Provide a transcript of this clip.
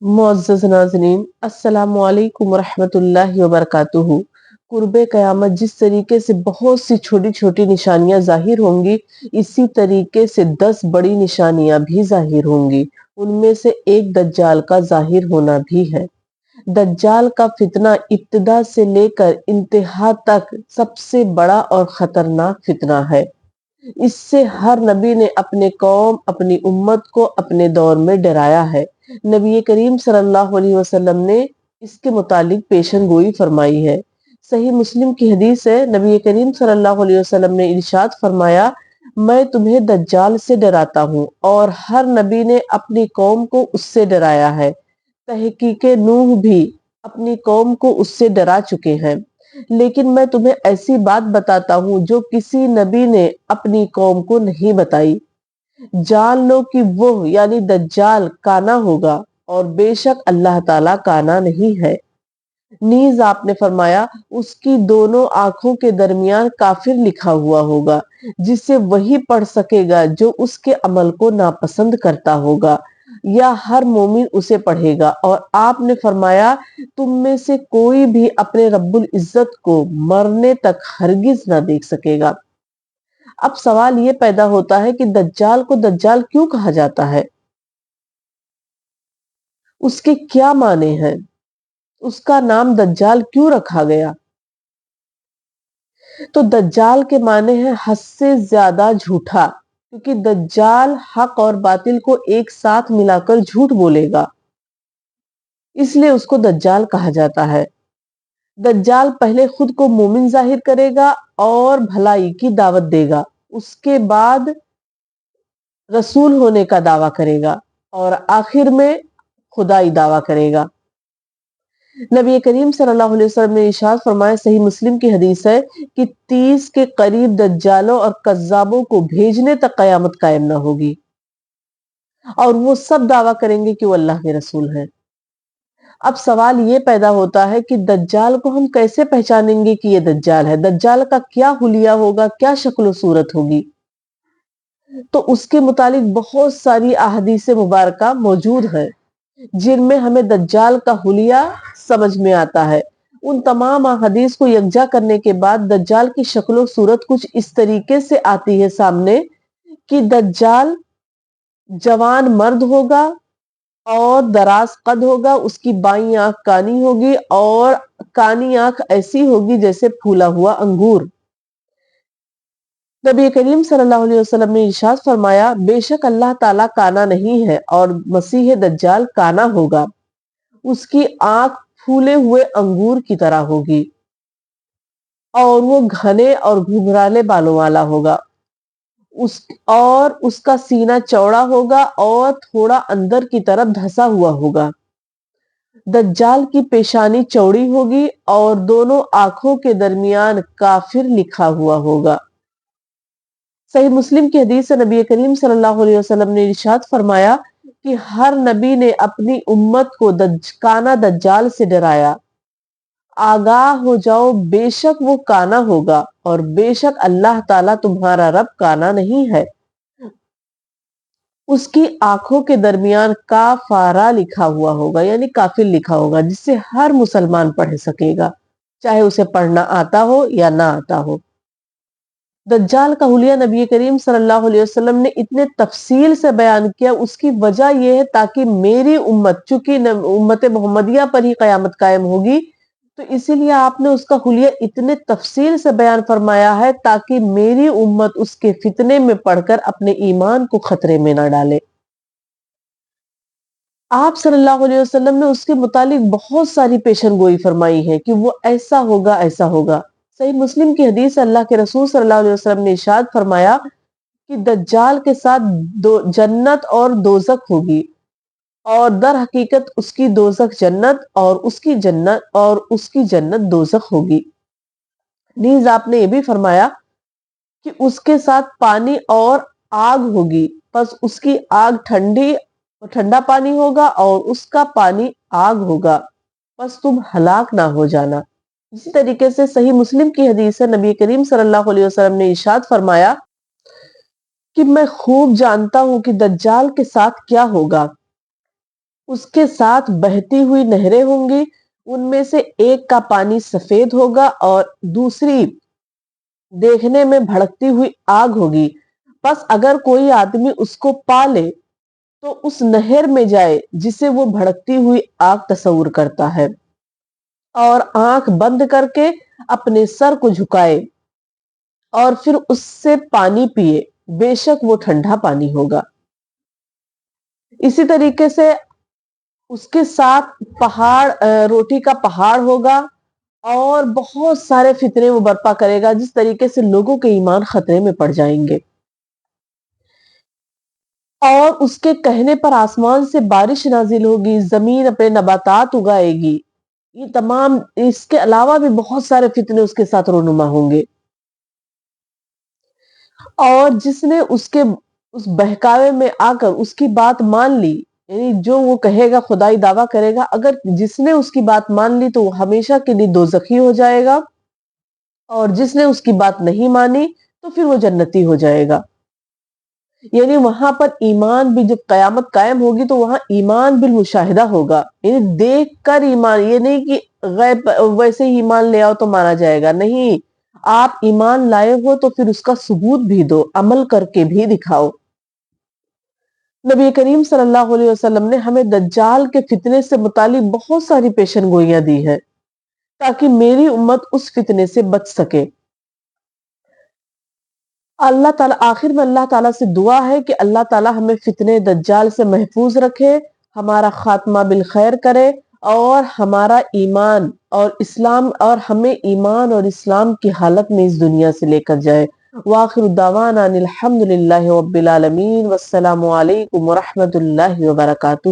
معزز ناظرین، السلام علیکم ورحمۃ اللہ وبرکاتہ۔ قرب قیامت جس طریقے سے بہت سی چھوٹی چھوٹی نشانیاں ظاہر ہوں گی، اسی طریقے سے 10 بڑی نشانیاں بھی ظاہر ہوں گی۔ ان میں سے ایک دجال کا ظاہر ہونا بھی ہے۔ دجال کا فتنہ ابتدا سے لے کر انتہا تک سب سے بڑا اور خطرناک فتنہ ہے۔ اس سے ہر نبی نے اپنے قوم، اپنی امت کو اپنے دور میں ڈرایا ہے۔ نبی کریم صلی اللہ علیہ وسلم نے اس کے متعلق پیشن گوئی فرمائی ہے۔ صحیح مسلم کی حدیث ہے، نبی کریم صلی اللہ علیہ وسلم نے ارشاد فرمایا، میں تمہیں دجال سے ڈراتا ہوں، اور ہر نبی نے اپنی قوم کو اس سے ڈرایا ہے۔ تحقیق نوح بھی اپنی قوم کو اس سے ڈرا چکے ہیں، لیکن میں تمہیں ایسی بات بتاتا ہوں جو کسی نبی نے اپنی قوم کو نہیں بتائی۔ جان لو کہ وہ یعنی دجال کانا ہوگا، اور بے شک اللہ تعالیٰ کانا نہیں ہے۔ نیز آپ نے فرمایا، اس کی دونوں آنکھوں کے درمیان کافر لکھا ہوا ہوگا، جسے وہی پڑھ سکے گا جو اس کے عمل کو ناپسند کرتا ہوگا، یا ہر مومن اسے پڑھے گا۔ اور آپ نے فرمایا، تم میں سے کوئی بھی اپنے رب العزت کو مرنے تک ہرگز نہ دیکھ سکے گا۔ اب سوال یہ پیدا ہوتا ہے کہ دجال کو دجال کیوں کہا جاتا ہے؟ اس کے کیا معنی ہیں؟ اس کا نام دجال کیوں رکھا گیا؟ تو دجال کے معنی ہے حد سے زیادہ جھوٹا، کیونکہ دجال حق اور باطل کو ایک ساتھ ملا کر جھوٹ بولے گا، اس لیے اس کو دجال کہا جاتا ہے۔ دجال پہلے خود کو مومن ظاہر کرے گا اور بھلائی کی دعوت دے گا، اس کے بعد رسول ہونے کا دعویٰ کرے گا، اور آخر میں خدائی دعویٰ کرے گا۔ نبی کریم صلی اللہ علیہ وسلم نے ارشاد فرمایا، صحیح مسلم کی حدیث ہے کہ 30 کے قریب دجالوں اور کذابوں کو بھیجنے تک قیامت قائم نہ ہوگی، اور وہ سب دعویٰ کریں گے کہ وہ اللہ کے رسول ہیں۔ اب سوال یہ پیدا ہوتا ہے کہ دجال کو ہم کیسے پہچانیں گے کہ یہ دجال ہے؟ دجال کا کیا حلیہ ہوگا، کیا شکل و صورت ہوگی؟ تو اس کے متعلق بہت ساری احادیث مبارکہ موجود ہیں، جن میں ہمیں دجال کا حلیہ سمجھ میں آتا ہے۔ ان تمام احادیث کو یکجا کرنے کے بعد دجال کی شکل و صورت کچھ اس طریقے سے آتی ہے سامنے کہ دجال جوان مرد ہوگا اور دراز قد ہوگا، اس کی بائیں آنکھ کانی ہوگی، اور کانی آنکھ ایسی ہوگی جیسے پھولا ہوا انگور۔ نبی کریم صلی اللہ علیہ وسلم نے ارشاد فرمایا، بے شک اللہ تعالیٰ کانا نہیں ہے، اور مسیح دجال کانا ہوگا۔ اس کی آنکھ پھولے ہوئے انگور کی طرح ہوگی، اور وہ گھنے اور گھنگھرالے بالوں والا ہوگا، اور اس کا سینہ چوڑا ہوگا اور تھوڑا اندر کی طرف دھسا ہوا ہوگا۔ دجال کی پیشانی چوڑی ہوگی اور دونوں آنکھوں کے درمیان کافر لکھا ہوا ہوگا۔ صحیح مسلم کی حدیث سے نبی کریم صلی اللہ علیہ وسلم نے ارشاد فرمایا کہ ہر نبی نے اپنی امت کو کانا دجال سے ڈرایا۔ آگاہ ہو جاؤ، بے شک وہ کانا ہوگا، اور بے شک اللہ تعالیٰ تمہارا رب کانا نہیں ہے۔ اس کی آنکھوں کے درمیان کافارہ لکھا ہوا ہوگا، یعنی کافر لکھا ہوگا، جس سے ہر مسلمان پڑھ سکے گا، چاہے اسے پڑھنا آتا ہو یا نہ آتا ہو۔ دجال کا حلیہ نبی کریم صلی اللہ علیہ وسلم نے اتنے تفصیل سے بیان کیا، اس کی وجہ یہ ہے تاکہ میری امت، چونکہ امت محمدیہ پر ہی قیامت قائم ہوگی، تو اسی لیے آپ نے اس کا حلیہ اتنے تفصیل سے بیان فرمایا ہے تاکہ میری امت اس کے فتنے میں پڑھ کر اپنے ایمان کو خطرے میں نہ ڈالے۔ آپ صلی اللہ علیہ وسلم نے اس کے متعلق بہت ساری پیشن گوئی فرمائی ہے کہ وہ ایسا ہوگا، ایسا ہوگا۔ صحیح مسلم کی حدیث اللہ کے رسول صلی اللہ علیہ وسلم نے ارشاد فرمایا کہ دجال کے ساتھ جنت اور دوزخ ہوگی، اور در حقیقت اس کی دوزخ جنت اور اس کی جنت دوزخ ہوگی۔ نیز آپ نے یہ بھی فرمایا کہ اس کے ساتھ پانی اور آگ ہوگی، پس اس کی آگ ٹھنڈا پانی ہوگا اور اس کا پانی آگ ہوگا، پس تم ہلاک نہ ہو جانا۔ اسی طریقے سے صحیح مسلم کی حدیث ہے، نبی کریم صلی اللہ علیہ وسلم نے ارشاد فرمایا کہ میں خوب جانتا ہوں کہ دجال کے ساتھ کیا ہوگا۔ اس کے ساتھ بہتی ہوئی نہریں ہوں گی، ان میں سے ایک کا پانی سفید ہوگا اور دوسری دیکھنے میں بھڑکتی ہوئی آگ ہوگی۔ پس اگر کوئی آدمی اس کو پا لے تو اس نہر میں جائے جسے وہ بھڑکتی ہوئی آگ تصور کرتا ہے، اور آنکھ بند کر کے اپنے سر کو جھکائے اور پھر اس سے پانی پیے، بے شک وہ ٹھنڈا پانی ہوگا۔ اسی طریقے سے اس کے ساتھ روٹی کا پہاڑ ہوگا اور بہت سارے فتنے وہ برپا کرے گا، جس طریقے سے لوگوں کے ایمان خطرے میں پڑ جائیں گے، اور اس کے کہنے پر آسمان سے بارش نازل ہوگی، زمین اپنے نباتات اگائے گی۔ یہ تمام، اس کے علاوہ بھی بہت سارے فتنے اس کے ساتھ رونما ہوں گے، اور جس نے اس بہکاوے میں آ کر اس کی بات مان لی، یعنی جو وہ کہے گا خدائی دعویٰ کرے گا، اگر جس نے اس کی بات مان لی تو وہ ہمیشہ کے لیے دوزخی ہو جائے گا، اور جس نے اس کی بات نہیں مانی تو پھر وہ جنتی ہو جائے گا۔ یعنی وہاں پر ایمان بھی، جب قیامت قائم ہوگی تو وہاں ایمان بالمشاہدہ ہوگا، یعنی دیکھ کر ایمان، یہ نہیں کہ غیب ویسے ہی ایمان لے آؤ تو مانا جائے گا، نہیں، آپ ایمان لائے ہو تو پھر اس کا ثبوت بھی دو، عمل کر کے بھی دکھاؤ۔ نبی کریم صلی اللہ علیہ وسلم نے ہمیں دجال کے فتنے سے متعلق بہت ساری پیشن گوئیاں دی ہے تاکہ میری امت اس فتنے سے بچ سکے۔ اللہ تعالیٰ، آخر میں اللہ تعالیٰ سے دعا ہے کہ اللہ تعالیٰ ہمیں فتنے دجال سے محفوظ رکھے، ہمارا خاتمہ بالخیر کرے، اور ہمارا ایمان اور اسلام، اور ہمیں ایمان اور اسلام کی حالت میں اس دنیا سے لے کر جائے۔ وآخر دعوانا ان الحمد للہ رب العالمین، والسلام علیکم ورحمۃ اللہ وبرکاتہ۔